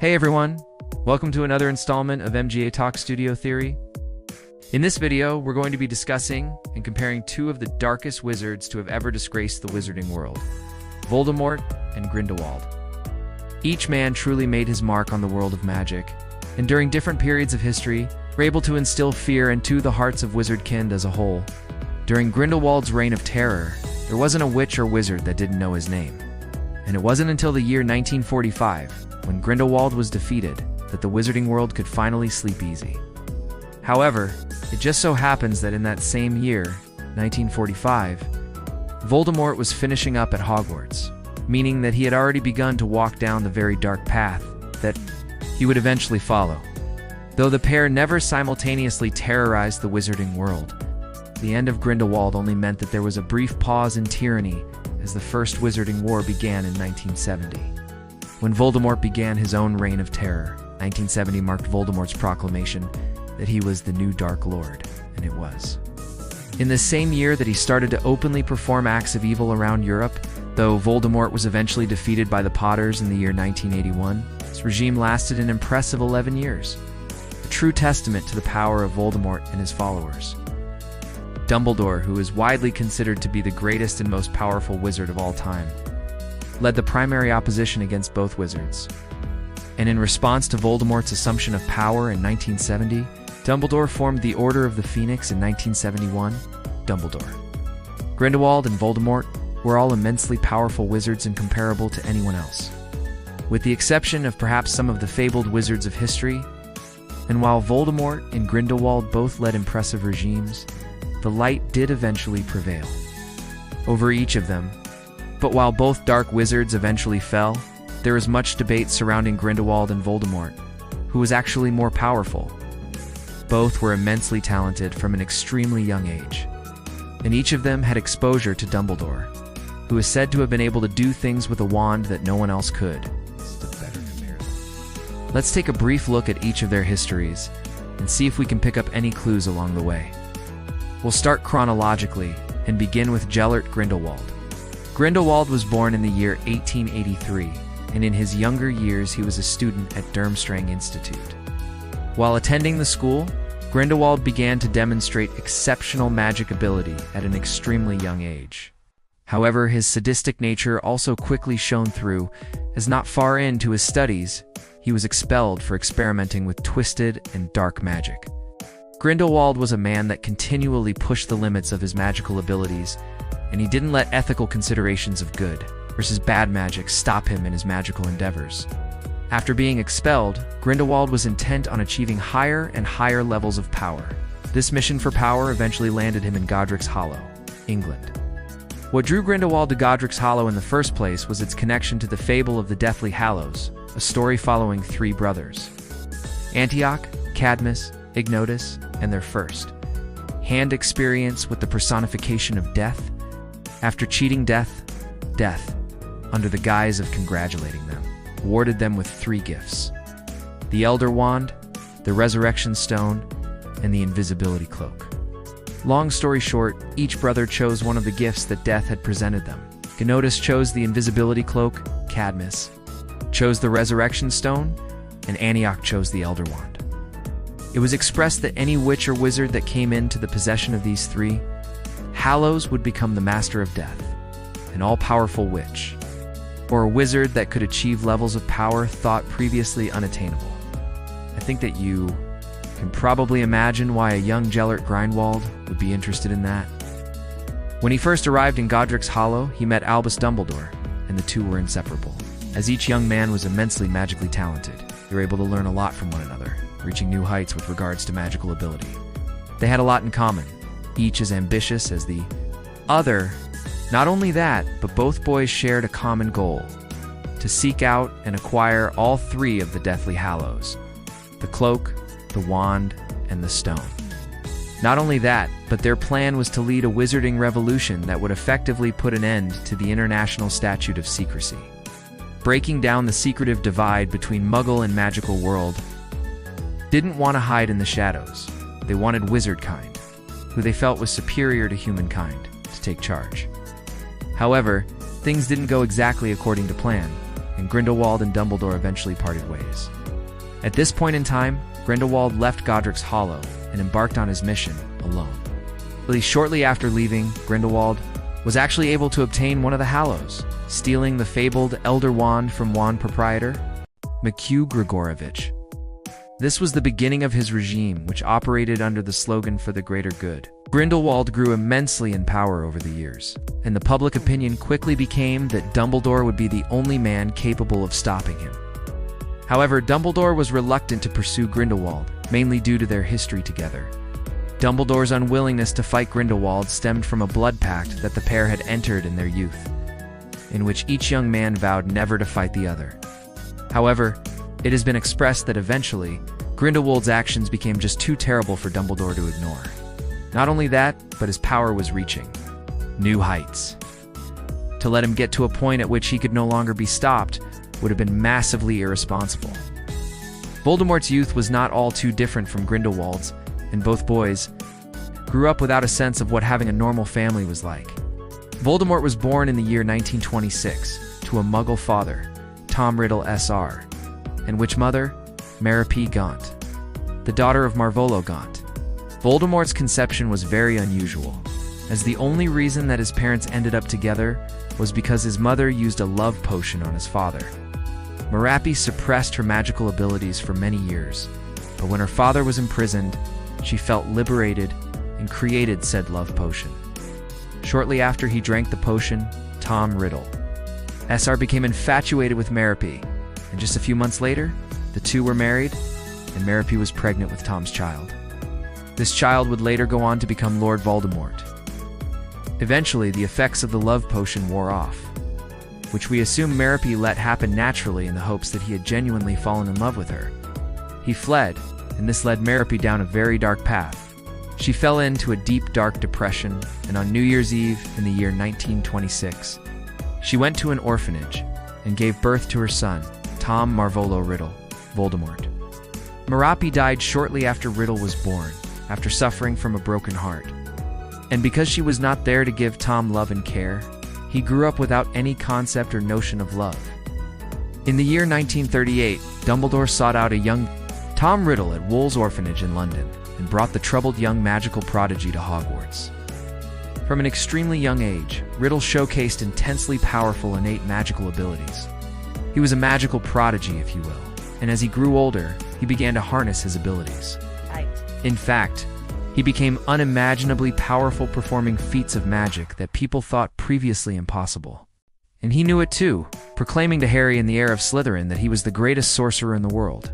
Hey everyone, welcome to another installment of MgA Talk Studio Theory. In this video, we're going to be discussing and comparing two of the darkest wizards to have ever disgraced the wizarding world, Voldemort and Grindelwald. Each man truly made his mark on the world of magic, and during different periods of history, were able to instill fear into the hearts of wizardkind as a whole. During Grindelwald's reign of terror, there wasn't a witch or wizard that didn't know his name. And it wasn't until the year 1945, when Grindelwald was defeated, that the wizarding world could finally sleep easy. However, it just so happens that in that same year, 1945, Voldemort was finishing up at Hogwarts, meaning that he had already begun to walk down the very dark path that he would eventually follow. Though the pair never simultaneously terrorized the wizarding world, the end of Grindelwald only meant that there was a brief pause in tyranny as the First Wizarding War began in 1970. When Voldemort began his own reign of terror, 1970 marked Voldemort's proclamation that he was the new Dark Lord, and it was. In the same year that he started to openly perform acts of evil around Europe, though Voldemort was eventually defeated by the Potters in the year 1981, his regime lasted an impressive 11 years, a true testament to the power of Voldemort and his followers. Dumbledore, who is widely considered to be the greatest and most powerful wizard of all time, led the primary opposition against both wizards. And in response to Voldemort's assumption of power in 1970, Dumbledore formed the Order of the Phoenix in 1971, Dumbledore. Grindelwald and Voldemort were all immensely powerful wizards and comparable to anyone else, with the exception of perhaps some of the fabled wizards of history. And while Voldemort and Grindelwald both led impressive regimes, the light did eventually prevail over each of them. But while both dark wizards eventually fell, there is much debate surrounding Grindelwald and Voldemort, who was actually more powerful. Both were immensely talented from an extremely young age, and each of them had exposure to Dumbledore, who is said to have been able to do things with a wand that no one else could. Let's take a brief look at each of their histories and see if we can pick up any clues along the way. We'll start chronologically and begin with Gellert Grindelwald. Grindelwald was born in the year 1883, and in his younger years he was a student at Durmstrang Institute. While attending the school, Grindelwald began to demonstrate exceptional magic ability at an extremely young age. However, his sadistic nature also quickly shone through, as not far into his studies, he was expelled for experimenting with twisted and dark magic. Grindelwald was a man that continually pushed the limits of his magical abilities, and he didn't let ethical considerations of good versus bad magic stop him in his magical endeavors. After being expelled, Grindelwald was intent on achieving higher and higher levels of power. This mission for power eventually landed him in Godric's Hollow, England. What drew Grindelwald to Godric's Hollow in the first place was its connection to the fable of the Deathly Hallows, a story following three brothers, Antioch, Cadmus, Ignotus, and their first-hand experience with the personification of death. After cheating death, under the guise of congratulating them, awarded them with three gifts: the Elder Wand, the Resurrection Stone, and the Invisibility Cloak. Long story short, each brother chose one of the gifts that death had presented them. Ignotus chose the Invisibility Cloak, Cadmus chose the Resurrection Stone, and Antioch chose the Elder Wand. It was expressed that any witch or wizard that came into the possession of these three Hallows would become the master of death, an all-powerful witch, or a wizard that could achieve levels of power thought previously unattainable. I think that you can probably imagine why a young Gellert Grindelwald would be interested in that. When he first arrived in Godric's Hollow, he met Albus Dumbledore, and the two were inseparable. As each young man was immensely magically talented, they were able to learn a lot from one another, reaching new heights with regards to magical ability. They had a lot in common, each as ambitious as the other. Not only that, but both boys shared a common goal: to seek out and acquire all three of the Deathly Hallows: the cloak, the wand, and the stone. Not only that, but their plan was to lead a wizarding revolution that would effectively put an end to the International Statute of Secrecy, breaking down the secretive divide between Muggle and magical world. Didn't want to hide in the shadows. They wanted wizardkind, who they felt was superior to humankind, to take charge. However, things didn't go exactly according to plan. and Grindelwald and Dumbledore eventually parted ways. At this point in time, Grindelwald left Godric's Hollow and embarked on his mission alone. But shortly after leaving, Grindelwald was actually able to obtain one of the Hallows, stealing the fabled Elder Wand from wand proprietor MgA Grigorovich. This was the beginning of his regime, which operated under the slogan "For the greater good." Grindelwald grew immensely in power over the years, and the public opinion quickly became that Dumbledore would be the only man capable of stopping him. However, Dumbledore was reluctant to pursue Grindelwald, mainly due to their history together. Dumbledore's unwillingness to fight Grindelwald stemmed from a blood pact that the pair had entered in their youth, in which each young man vowed never to fight the other. However, it has been expressed that eventually, Grindelwald's actions became just too terrible for Dumbledore to ignore. Not only that, but his power was reaching new heights. To let him get to a point at which he could no longer be stopped would have been massively irresponsible. Voldemort's youth was not all too different from Grindelwald's, and both boys grew up without a sense of what having a normal family was like. Voldemort was born in the year 1926 to a Muggle father, Tom Riddle Sr., and witch mother, Mara P. Gaunt, the daughter of Marvolo Gaunt. Voldemort's conception was very unusual, as the only reason that his parents ended up together was because his mother used a love potion on his father. Marapi suppressed her magical abilities for many years, but when her father was imprisoned, she felt liberated and created said love potion. Shortly after he drank the potion, Tom Riddle Sr. became infatuated with Marapi, and just a few months later, the two were married, and Marapi was pregnant with Tom's child. This child would later go on to become Lord Voldemort. Eventually, the effects of the love potion wore off, which we assume Marapi let happen naturally in the hopes that he had genuinely fallen in love with her. He fled, and this led Marapi down a very dark path. She fell into a deep, dark depression, and on New Year's Eve in the year 1926, she went to an orphanage and gave birth to her son, Tom Marvolo Riddle, Voldemort. Marapi died shortly after Riddle was born, after suffering from a broken heart. And because she was not there to give Tom love and care, he grew up without any concept or notion of love. In the year 1938, Dumbledore sought out a young Tom Riddle at Wool's Orphanage in London and brought the troubled young magical prodigy to Hogwarts. From an extremely young age, Riddle showcased intensely powerful innate magical abilities. He was a magical prodigy, if you will, and as he grew older, he began to harness his abilities. In fact, he became unimaginably powerful, performing feats of magic that people thought previously impossible. And he knew it too, proclaiming to Harry and the heir of Slytherin that he was the greatest sorcerer in the world.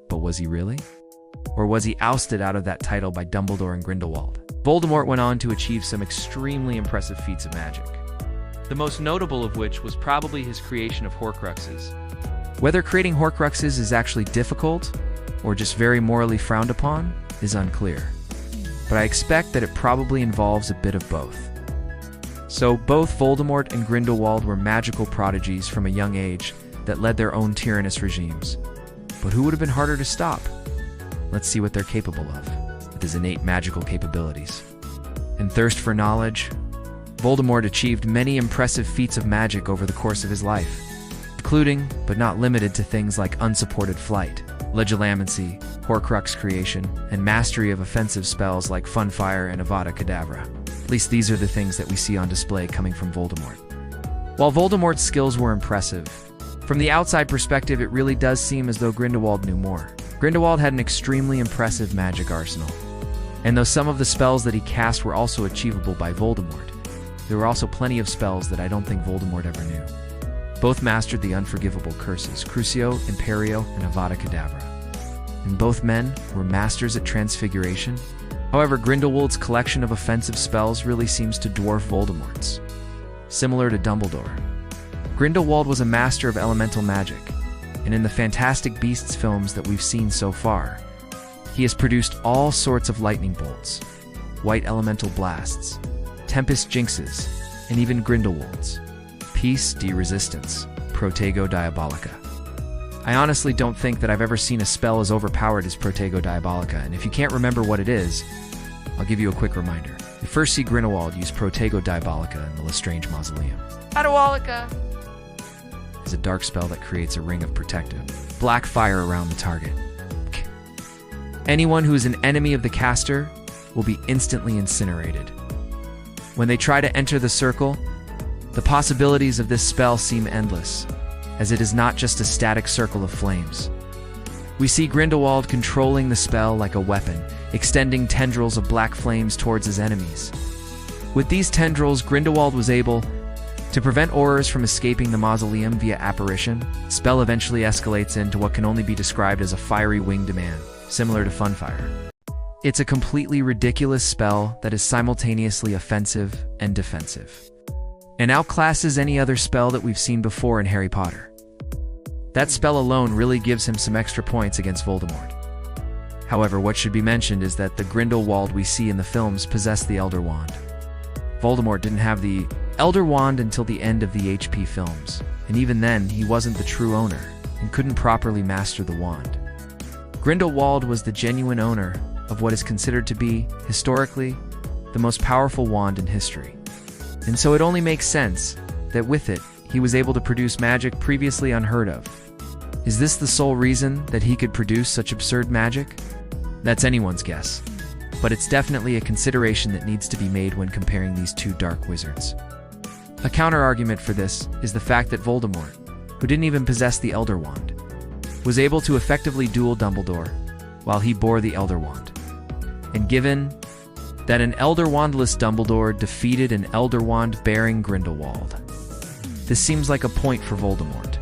But was he really? Or was he ousted out of that title by Dumbledore and Grindelwald? Voldemort went on to achieve some extremely impressive feats of magic, the most notable of which was probably his creation of Horcruxes. Whether creating Horcruxes is actually difficult, or just very morally frowned upon, is unclear. But I expect that it probably involves a bit of both. So both Voldemort and Grindelwald were magical prodigies from a young age that led their own tyrannous regimes. But who would have been harder to stop? Let's see what they're capable of, with his innate magical capabilities. And thirst for knowledge, Voldemort achieved many impressive feats of magic over the course of his life, including, but not limited to, things like unsupported flight, Legilimency, Horcrux creation, and mastery of offensive spells like Funfire and Avada Kedavra. At least these are the things that we see on display coming from Voldemort. While Voldemort's skills were impressive, from the outside perspective it really does seem as though Grindelwald knew more. Grindelwald had an extremely impressive magic arsenal, and though some of the spells that he cast were also achievable by Voldemort, there were also plenty of spells that I don't think Voldemort ever knew. Both mastered the unforgivable curses, Crucio, Imperio, and Avada Kedavra. And both men were masters at transfiguration. However, Grindelwald's collection of offensive spells really seems to dwarf Voldemort's. Similar to Dumbledore, Grindelwald was a master of elemental magic, and in the Fantastic Beasts films that we've seen so far, he has produced all sorts of lightning bolts, white elemental blasts, tempest jinxes, and even Grindelwald's Peace de Resistance, Protego Diabolica. I honestly don't think that I've ever seen a spell as overpowered as Protego Diabolica, and if you can't remember what it is, I'll give you a quick reminder. You first see Grindelwald use Protego Diabolica in the Lestrange Mausoleum. Diabolica! is a dark spell that creates a ring of protective black fire around the target. Anyone who is an enemy of the caster will be instantly incinerated. When they try to enter the circle, the possibilities of this spell seem endless, as it is not just a static circle of flames. We see Grindelwald controlling the spell like a weapon, extending tendrils of black flames towards his enemies. With these tendrils, Grindelwald was able to prevent Aurors from escaping the mausoleum via apparition. The spell eventually escalates into what can only be described as a fiery winged man, similar to Funfire. It's a completely ridiculous spell that is simultaneously offensive and defensive, and outclasses any other spell that we've seen before in Harry Potter. That spell alone really gives him some extra points against Voldemort. However, what should be mentioned is that the Grindelwald we see in the films possessed the Elder Wand. Voldemort didn't have the Elder Wand until the end of the HP films, and even then, he wasn't the true owner and couldn't properly master the wand. Grindelwald was the genuine owner of what is considered to be, historically, the most powerful wand in history. And so it only makes sense that with it, he was able to produce magic previously unheard of. Is this the sole reason that he could produce such absurd magic? That's anyone's guess, but it's definitely a consideration that needs to be made when comparing these two dark wizards. A counter-argument for this is the fact that Voldemort, who didn't even possess the Elder Wand, was able to effectively duel Dumbledore while he bore the Elder Wand. And given that an Elder Wandless Dumbledore defeated an Elder Wand-bearing Grindelwald, this seems like a point for Voldemort.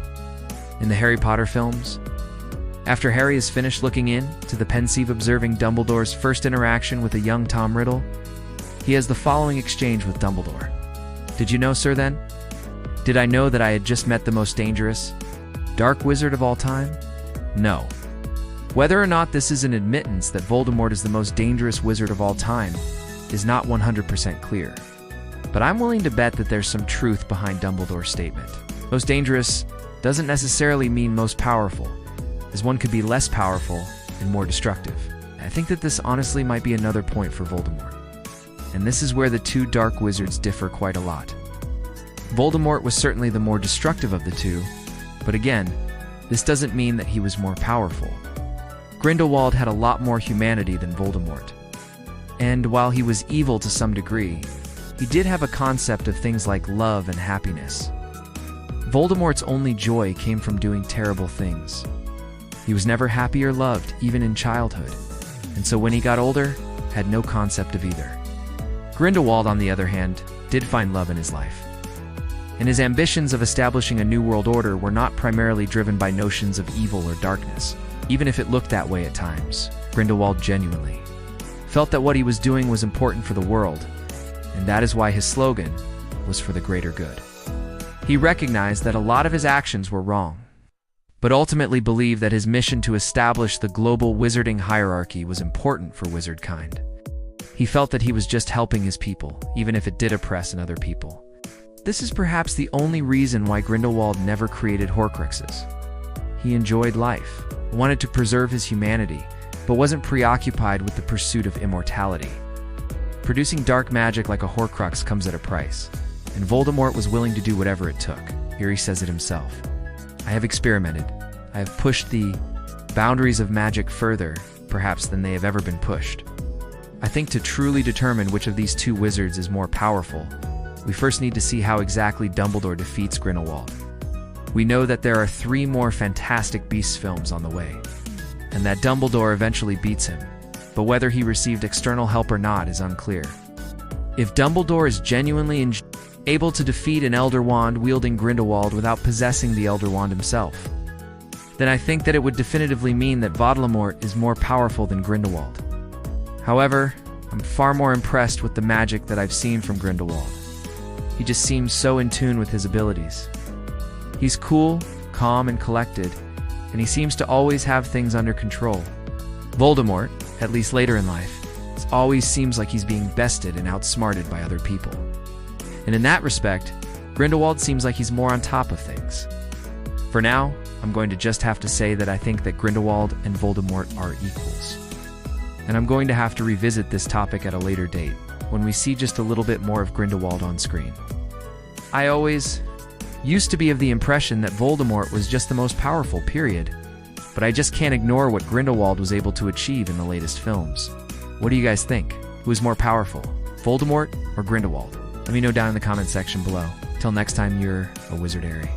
In the Harry Potter films, after Harry is finished looking in to the pensive observing Dumbledore's first interaction with a young Tom Riddle, he has the following exchange with Dumbledore. "Did you know, sir, then? Did I know that I had just met the most dangerous, dark wizard of all time? No." Whether or not this is an admittance that Voldemort is the most dangerous wizard of all time is not 100% clear. But I'm willing to bet that there's some truth behind Dumbledore's statement. Most dangerous doesn't necessarily mean most powerful, as one could be less powerful and more destructive. I think that this honestly might be another point for Voldemort. And this is where the two dark wizards differ quite a lot. Voldemort was certainly the more destructive of the two, but again, this doesn't mean that he was more powerful. Grindelwald had a lot more humanity than Voldemort. And while he was evil to some degree, he did have a concept of things like love and happiness. Voldemort's only joy came from doing terrible things. He was never happy or loved, even in childhood, and so when he got older, had no concept of either. Grindelwald, on the other hand, did find love in his life. And his ambitions of establishing a new world order were not primarily driven by notions of evil or darkness, even if it looked that way at times. Grindelwald genuinely felt that what he was doing was important for the world, and that is why his slogan was for the greater good. He recognized that a lot of his actions were wrong, but ultimately believed that his mission to establish the global wizarding hierarchy was important for wizardkind. He felt that he was just helping his people, even if it did oppress other people. This is perhaps the only reason why Grindelwald never created Horcruxes. He enjoyed life, wanted to preserve his humanity, but wasn't preoccupied with the pursuit of immortality. Producing dark magic like a Horcrux comes at a price, and Voldemort was willing to do whatever it took. Here he says it himself. "I have experimented. I have pushed the boundaries of magic further, perhaps, than they have ever been pushed. I think to truly determine which of these two wizards is more powerful, we first need to see how exactly Dumbledore defeats Grindelwald. We know that there are 3 more Fantastic Beasts films on the way, and that Dumbledore eventually beats him, but whether he received external help or not is unclear. If Dumbledore is genuinely able to defeat an Elder Wand-wielding Grindelwald without possessing the Elder Wand himself, then I think that it would definitively mean that Voldemort is more powerful than Grindelwald. However, I'm far more impressed with the magic that I've seen from Grindelwald. He just seems so in tune with his abilities. He's cool, calm, and collected, and he seems to always have things under control. Voldemort, at least later in life, always seems like he's being bested and outsmarted by other people. And in that respect, Grindelwald seems like he's more on top of things. For now, I'm going to just have to say that I think that Grindelwald and Voldemort are equals. And I'm going to have to revisit this topic at a later date, when we see just a little bit more of Grindelwald on screen. I always Used to be of the impression that Voldemort was just the most powerful, period. But I just can't ignore what Grindelwald was able to achieve in the latest films. What do you guys think? Who is more powerful, Voldemort or Grindelwald? Let me know down in the comment section below. Till next time, you're a wizardary.